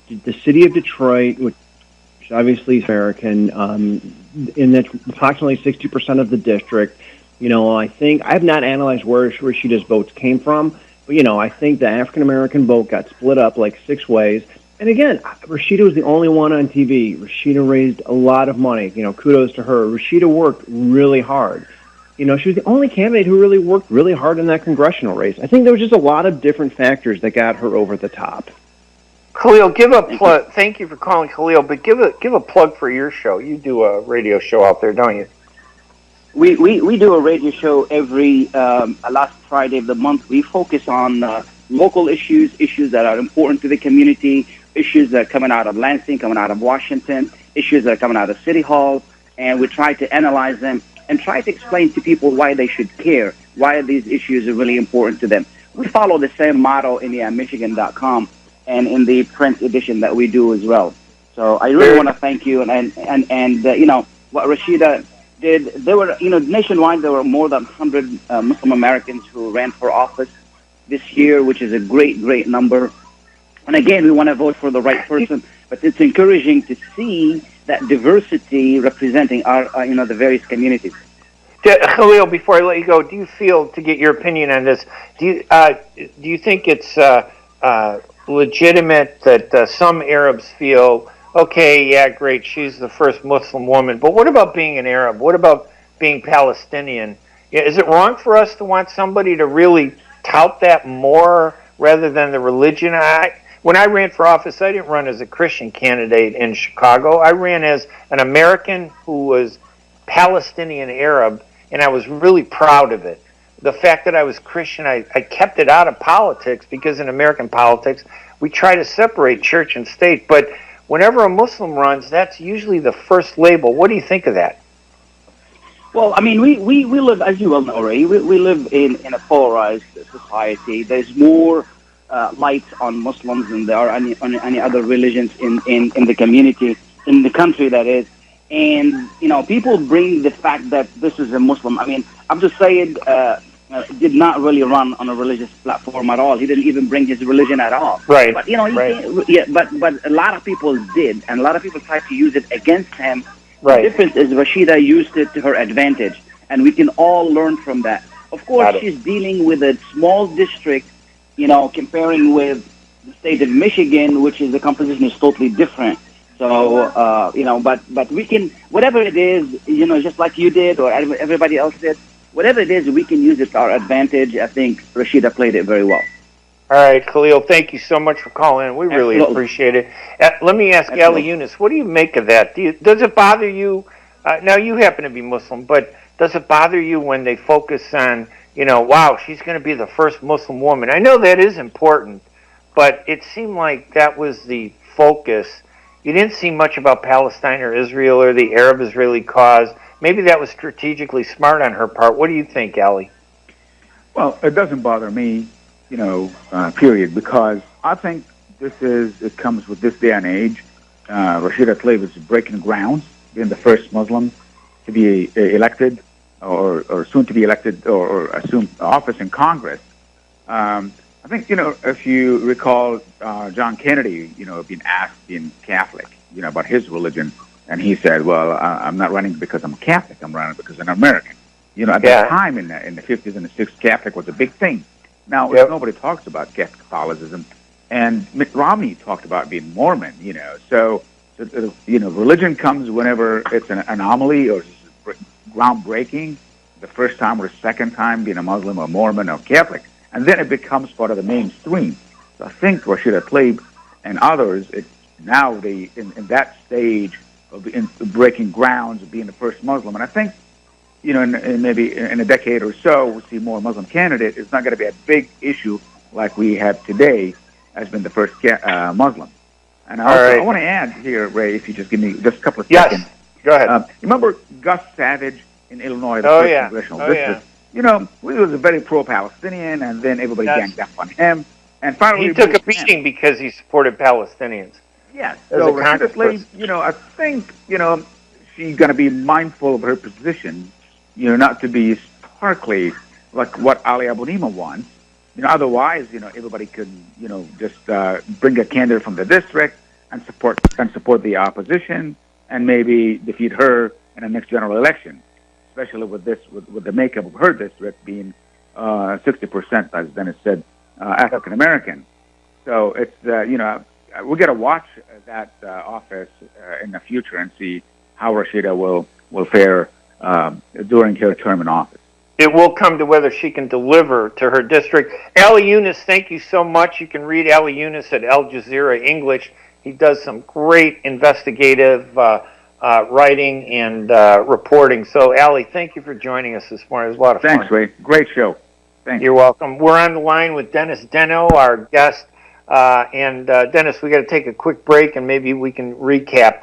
Speaker 4: The city of Detroit, which obviously is American, in that approximately 60% of the district. I think I have not analyzed where Rashida's votes came from, but I think the African American vote got split up like 6 ways. And again, Rashida was the only one on TV. Rashida raised a lot of money. Kudos to her. Rashida worked really hard. She was the only candidate who really worked really hard in that congressional race. I think there was just a lot of different factors that got her over the top.
Speaker 3: Khalil, give a plug. Thank you for calling, Khalil. But give a plug for your show. You do a radio show out there, don't you?
Speaker 12: We do a radio show every last Friday of the month. We focus on local issues that are important to the community, issues that are coming out of Lansing, coming out of Washington, issues that are coming out of City Hall, and we try to analyze them and try to explain to people why they should care, why these issues are really important to them. We follow the same motto in the Michigan.com and in the print edition that we do as well. So I really want to thank you and you know what Rashida did. There were, you know, nationwide there were more than 100 Muslim Americans who ran for office this year, which is a great number. And again, we want to vote for the right person, but it's encouraging to see that diversity representing our, you know, the various communities.
Speaker 3: Khalil, before I let you go, do you feel, to get your opinion on this, do you think it's legitimate that some Arabs feel, okay, yeah, great, she's the first Muslim woman, but what about being an Arab? What about being Palestinian? Yeah, is it wrong for us to want somebody to really tout that more rather than the religion? When I ran for office, I didn't run as a Christian candidate in Chicago. I ran as an American who was Palestinian Arab, and I was really proud of it. The fact that I was Christian, I kept it out of politics because in American politics, we try to separate church and state. But whenever a Muslim runs, that's usually the first label. What do you think of that?
Speaker 12: Well, I mean, we live, as you well know, Ray, we live in a polarized society. There's more light on Muslims than there are on any other religions in the community, in the country, that is. And, you know, people bring the fact that this is a Muslim. I mean, Abdul Sayyid did not really run on a religious platform at all. He didn't even bring his religion at all.
Speaker 3: Right.
Speaker 12: But, you know, but a lot of people did, and a lot of people tried to use it against him.
Speaker 3: Right.
Speaker 12: The difference is Rashida used it to her advantage, and we can all learn from that. Of course, she's dealing with a small district, you know, comparing with the state of Michigan, which is the composition is totally different. So, you know, but we can, whatever it is, you know, just like you did or everybody else did, whatever it is, we can use it to our advantage. I think Rashida played it very well.
Speaker 3: All right, Khalil, thank you so much for calling in. We really appreciate it. Let me ask Ali Yunus, what do you make of that? Does it bother you? Now, you happen to be Muslim, but does it bother you when they focus on, you know, wow, she's going to be the first Muslim woman? I know that is important, but it seemed like that was the focus. You didn't see much about Palestine or Israel or the Arab-Israeli cause. Maybe that was strategically smart on her part. What do you think, Ali?
Speaker 11: Well, it doesn't bother me, you know, period, because I think it comes with this day and age. Rashida Tlaib is breaking grounds, being the first Muslim to be elected or soon to be elected or assume office in Congress. I think, you know, if you recall, John Kennedy, you know, being asked, being Catholic, you know, about his religion, and he said, well, I'm not running because I'm a Catholic, I'm running because I'm an American. You know, at that time in the 50s and the 60s, Catholic was a big thing. Now, nobody talks about Catholicism, and Mitt Romney talked about being Mormon, you know. So you know, religion comes whenever it's an anomaly or groundbreaking, the first time or the second time being a Muslim or Mormon or Catholic. And then it becomes part of the mainstream. So I think Rashida Tlaib and others, now in that stage of breaking grounds of being the first Muslim. And I think, you know, maybe in a decade or so, we'll see more Muslim candidates. It's not going to be a big issue like we have today as been the first Muslim. And I want to add here, Ray, if you just give me just a couple of seconds.
Speaker 3: Go ahead.
Speaker 11: Remember Gus Savage in Illinois, the first congressional district? You know, he was a very pro-Palestinian, and then everybody ganged up on him. And finally,
Speaker 3: he took a beating because he supported Palestinians.
Speaker 11: Yes. So Rashida Tlaib, you know, I think, you know, she's going to be mindful of her position, you know, not to be starkly like what Ali Abu Nima wants. You know, otherwise, you know, everybody could, you know, just bring a candidate from the district and support the opposition and maybe defeat her in the next general election. Especially with the makeup of her district being 60%, as Dennis said, African American. So it's you know, we got to watch that office in the future and see how Rashida will fare during her term in office.
Speaker 3: it will come to whether she can deliver to her district. Ali Yunus, thank you so much. You can read Ali Yunus at Al Jazeera English. He does some great investigative writing and reporting. So, Ali, thank you for joining us this morning. It was a lot of fun.
Speaker 11: Thanks, Ray. Great show. Thanks.
Speaker 3: You're welcome. We're on the line with Dennis Denno, our guest. Dennis, we got to take a quick break, and maybe we can recap.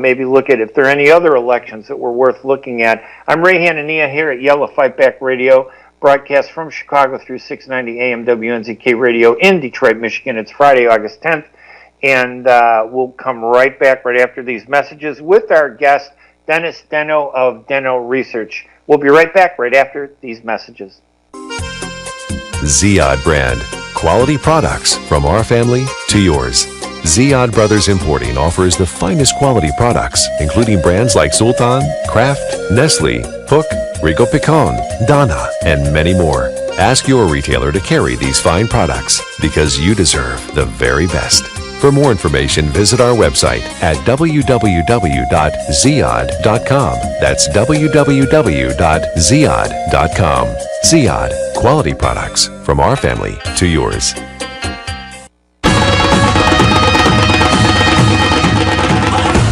Speaker 3: Maybe look at if there are any other elections that were worth looking at. I'm Ray Hanania here at Yellow Fightback Radio, broadcast from Chicago through 690 AM WNZK Radio in Detroit, Michigan. It's Friday, August 10th, and we'll come right back right after these messages with our guest, Dennis Denno of Denno Research. We'll be right back right after these messages.
Speaker 7: Ziyad brand. Quality products from our family to yours. Ziyad Brothers Importing offers the finest quality products, including brands like Sultan, Kraft, Nestle, Puck, Rico Picon, Donna, and many more. Ask your retailer to carry these fine products because you deserve the very best. For more information, visit our website at www.ziyad.com. That's www.ziyad.com. Ziyad, quality products from our family to yours.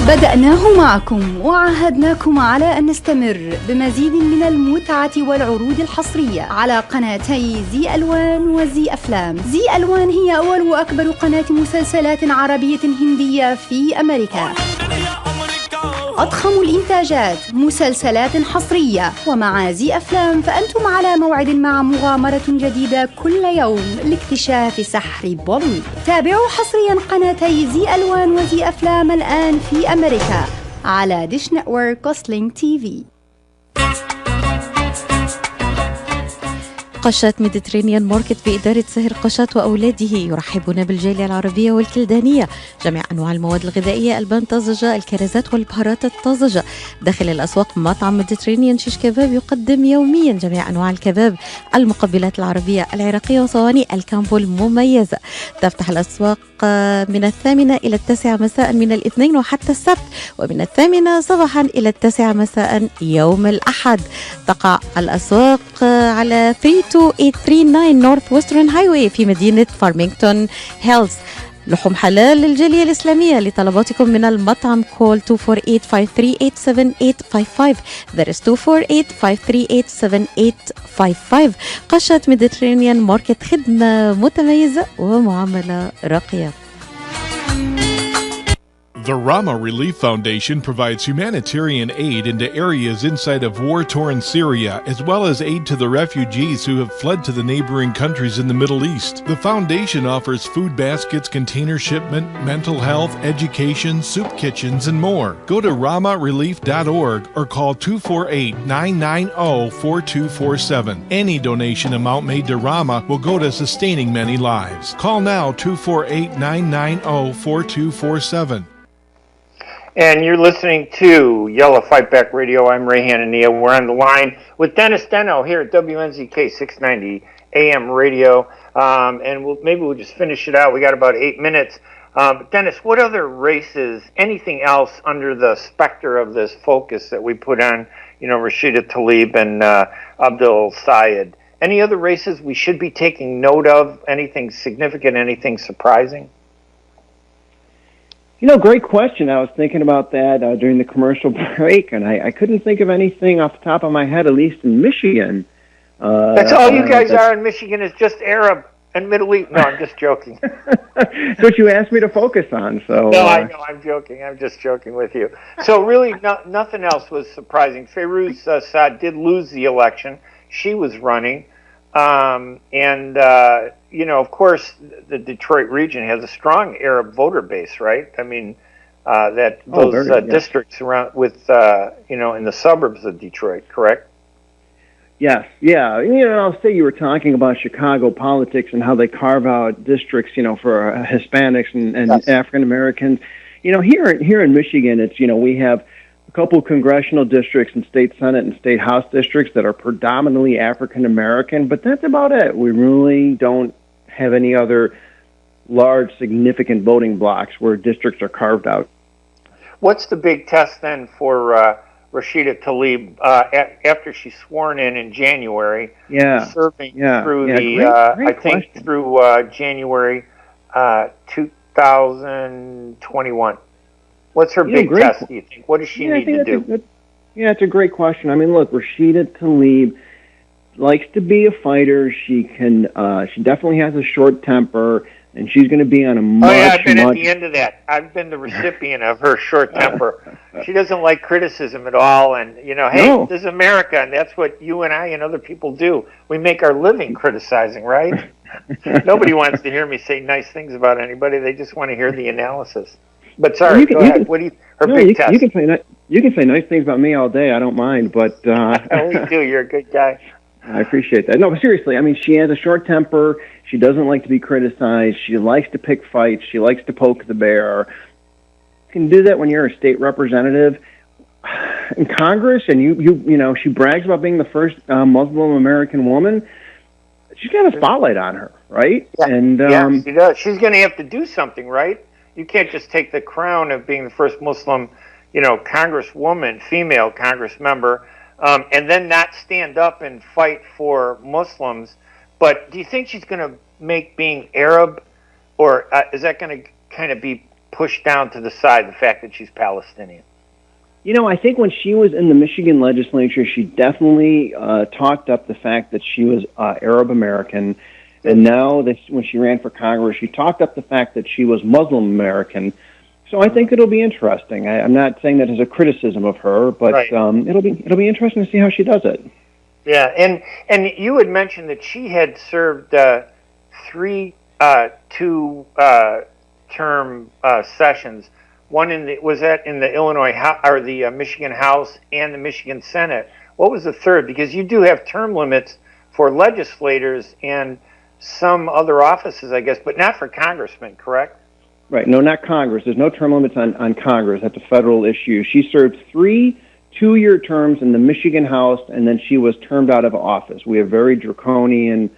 Speaker 6: بدأناه معكم وعاهدناكم على أن نستمر بمزيد من المتعة والعروض الحصرية على قناتي زي ألوان وزي أفلام. زي ألوان هي أول وأكبر قناة مسلسلات عربية هندية في أمريكا. أضخم الإنتاجات، مسلسلات حصرية، ومع زي أفلام فأنتم على موعد مع مغامرة جديدة كل يوم لاكتشاف سحر بوليوود. تابعوا حصريا قناتي زي ألوان وزي أفلام الآن في أمريكا على ديش نتورك وسلينج تي في.
Speaker 10: قشات ميديترينيان ماركت بإدارة سهر قشات وأولاده يرحبون بالجالية العربية والكلدانية. جميع أنواع المواد الغذائية، البان طازجة، الكرزات والبهارات الطازجة. داخل الأسواق مطعم ميديترينيان شيش كباب يقدم يوميا جميع أنواع الكباب، المقبلات العربية العراقية وصواني الكامبو المميزة. تفتح الأسواق من 8 إلى 9 مساء من الاثنين وحتى السبت، ومن 8 صباحا إلى 9 مساء يوم الأحد. تقع الأسواق على 32839 نورث ويسترن هايوي في مدينة فارمينغتون هيلز. لحوم حلال للجالية الإسلامية. لطلباتكم من المطعم كول 248-538-7855. That is 248-538-7855. قشة ميديترينيان ماركت، خدمة متميزة ومعاملة راقية.
Speaker 5: The Rama Relief Foundation provides humanitarian aid into areas inside of war-torn Syria, as well as aid to the refugees who have fled to the neighboring countries in the Middle East. The foundation offers food baskets, container shipment, mental health, education, soup kitchens, and more. Go to ramarelief.org or call 248-990-4247. Any donation amount made to Rama will go to sustaining many lives. Call now 248-990-4247.
Speaker 3: And you're listening to Yellow Fightback Radio. I'm Ray Hanania. We're on the line with Dennis Denno here at WNZK 690 AM Radio. And maybe we'll just finish it out. We got about 8 minutes. Dennis, what other races, anything else under the specter of this focus that we put on, Rashida Tlaib and Abdul Sayed? Any other races we should be taking note of? Anything significant, anything surprising?
Speaker 4: Great question. I was thinking about that during the commercial break, and I couldn't think of anything off the top of my head, at least in Michigan.
Speaker 3: That's all you guys are in Michigan is just Arab and Middle East. No, I'm just joking.
Speaker 4: That's what you asked me to focus on. So
Speaker 3: no, I know. I'm joking. I'm just joking with you. So really, nothing else was surprising. Fayrouz Saad did lose the election. She was running. Of course, the Detroit region has a strong Arab voter base, right? I mean, districts around with, in the suburbs of Detroit, correct?
Speaker 4: Yes, yeah. I'll say you were talking about Chicago politics and how they carve out districts, for Hispanics and yes. African Americans. Here in Michigan, it's, we have a couple of congressional districts and state Senate and state House districts that are predominantly African American, but that's about it. We really don't have any other large, significant voting blocks where districts are carved out.
Speaker 3: What's the big test then for Rashida Tlaib after she's sworn in January.
Speaker 4: Yeah.
Speaker 3: Serving through
Speaker 4: great question.
Speaker 3: Through January 2021. What's her big test, do you think? What does she need to do?
Speaker 4: It's a great question. I mean, look, Rashida Tlaib likes to be a fighter. She definitely has a short temper, and she's going to be on a much. Oh yeah,
Speaker 3: I've been at the end of that. I've been the recipient of her short temper. She doesn't like criticism at all, and hey, this is America, and that's what you and I and other people do. We make our living criticizing, right? Nobody wants to hear me say nice things about anybody. They just want to hear the analysis. But sorry, go ahead. What do you? Big test.
Speaker 4: You can say nice things about me all day. I don't mind, but
Speaker 3: we do. You're a good guy.
Speaker 4: I appreciate that. No, but seriously, I mean, she has a short temper. She doesn't like to be criticized. She likes to pick fights. She likes to poke the bear. You can do that when you're a state representative in Congress, and she brags about being the first Muslim American woman. She's got a spotlight on her, right?
Speaker 3: Yeah. And she does. She's going to have to do something, right? You can't just take the crown of being the first Muslim, Congresswoman, female Congress member, and then not stand up and fight for Muslims. But do you think she's going to make being Arab, or is that going to kind of be pushed down to the side, the fact that she's Palestinian?
Speaker 4: I think when she was in the Michigan legislature, she definitely talked up the fact that she was Arab American. And now, when she ran for Congress, she talked up the fact that she was Muslim American. So I think it'll be interesting. I'm not saying that as a criticism of her, but right. It'll be interesting to see how she does it.
Speaker 3: Yeah, and you had mentioned that she had served 3 two-term sessions. One in the Illinois or the Michigan House and the Michigan Senate. What was the third? Because you do have term limits for legislators and some other offices, I guess, but not for congressmen, correct?
Speaker 4: Right. No, not Congress. There's no term limits on Congress. That's a federal issue. She served 3 two-year terms in the Michigan House, and then she was termed out of office. We have very draconian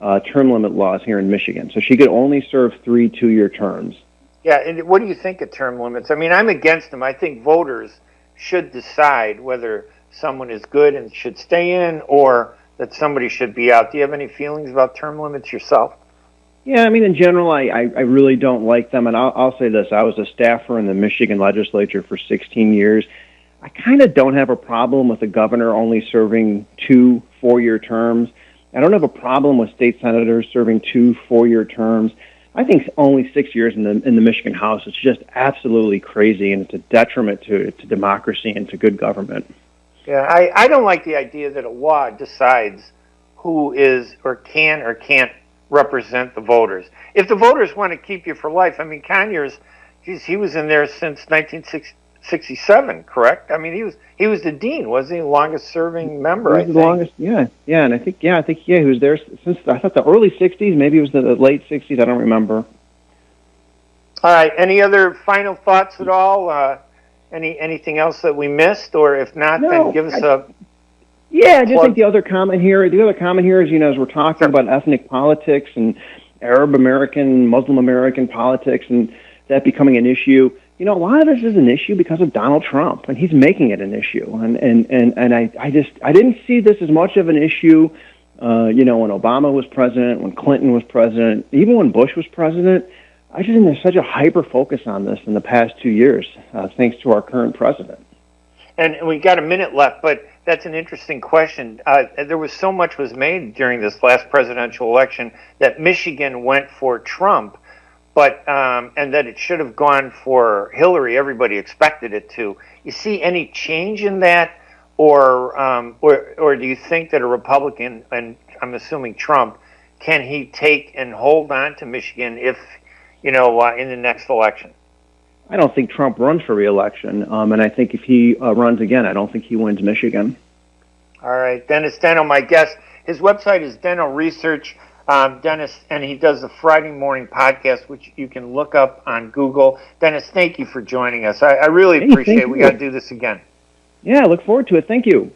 Speaker 4: term limit laws here in Michigan, so she could only serve 3 two-year terms.
Speaker 3: Yeah, and what do you think of term limits? I mean, I'm against them. I think voters should decide whether someone is good and should stay in or that somebody should be out. Do you have any feelings about term limits yourself?
Speaker 4: Yeah, I mean, in general, I really don't like them, and I'll say this. I was a staffer in the Michigan legislature for 16 years. I kind of don't have a problem with the governor only serving 2 four-year terms. I don't have a problem with state senators serving 2 four-year terms. I think only 6 years in the Michigan House is just absolutely crazy, and it's a detriment to democracy and to good government.
Speaker 3: Yeah, I don't like the idea that a law decides who is or can't represent the voters. If the voters want to keep you for life, I mean, Conyers, he was in there since 1967, correct? I mean, he was the dean, wasn't he? The longest serving member, I think.
Speaker 4: Longest, yeah, and I think he was there since I thought the early 60s, maybe it was the late 60s, I don't remember.
Speaker 3: All right, any other final thoughts at all? Anything else that we missed, or if not, then give us a.
Speaker 4: Yeah, I just think the other comment here is, as we're talking about ethnic politics and Arab American, Muslim American politics, and that becoming an issue. A lot of this is an issue because of Donald Trump, and he's making it an issue. And I didn't see this as much of an issue, when Obama was president, when Clinton was president, even when Bush was president. I just think there's such a hyper focus on this in the past 2 years, thanks to our current president.
Speaker 3: And we got a minute left, but that's an interesting question. There was so much was made during this last presidential election that Michigan went for Trump, but and that it should have gone for Hillary. Everybody expected it to. You see any change in that, or do you think that a Republican, and I'm assuming Trump, can he take and hold on to Michigan if in the next election?
Speaker 4: I don't think Trump runs for re-election, and I think if he runs again, I don't think he wins Michigan.
Speaker 3: All right, Dennis Denno, my guest. His website is Denno Research. Dennis, and he does the Friday morning podcast, which you can look up on Google. Dennis, thank you for joining us. I really appreciate it. We got to do this again.
Speaker 4: Yeah, I look forward to it. Thank you.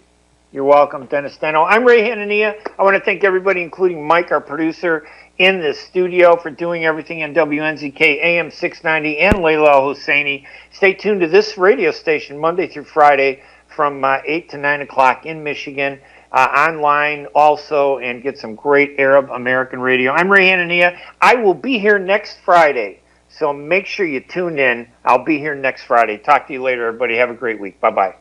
Speaker 3: You're welcome, Dennis Denno. I'm Ray Hanania. I want to thank everybody, including Mike, our producer, in the studio for doing everything on WNZK AM 690 and Layla Al-Husseini. Stay tuned to this radio station Monday through Friday from 8 to 9 o'clock in Michigan, online also, and get some great Arab American radio. I'm Ray Hanania. I will be here next Friday, so make sure you tune in. I'll be here next Friday. Talk to you later, everybody. Have a great week. Bye-bye.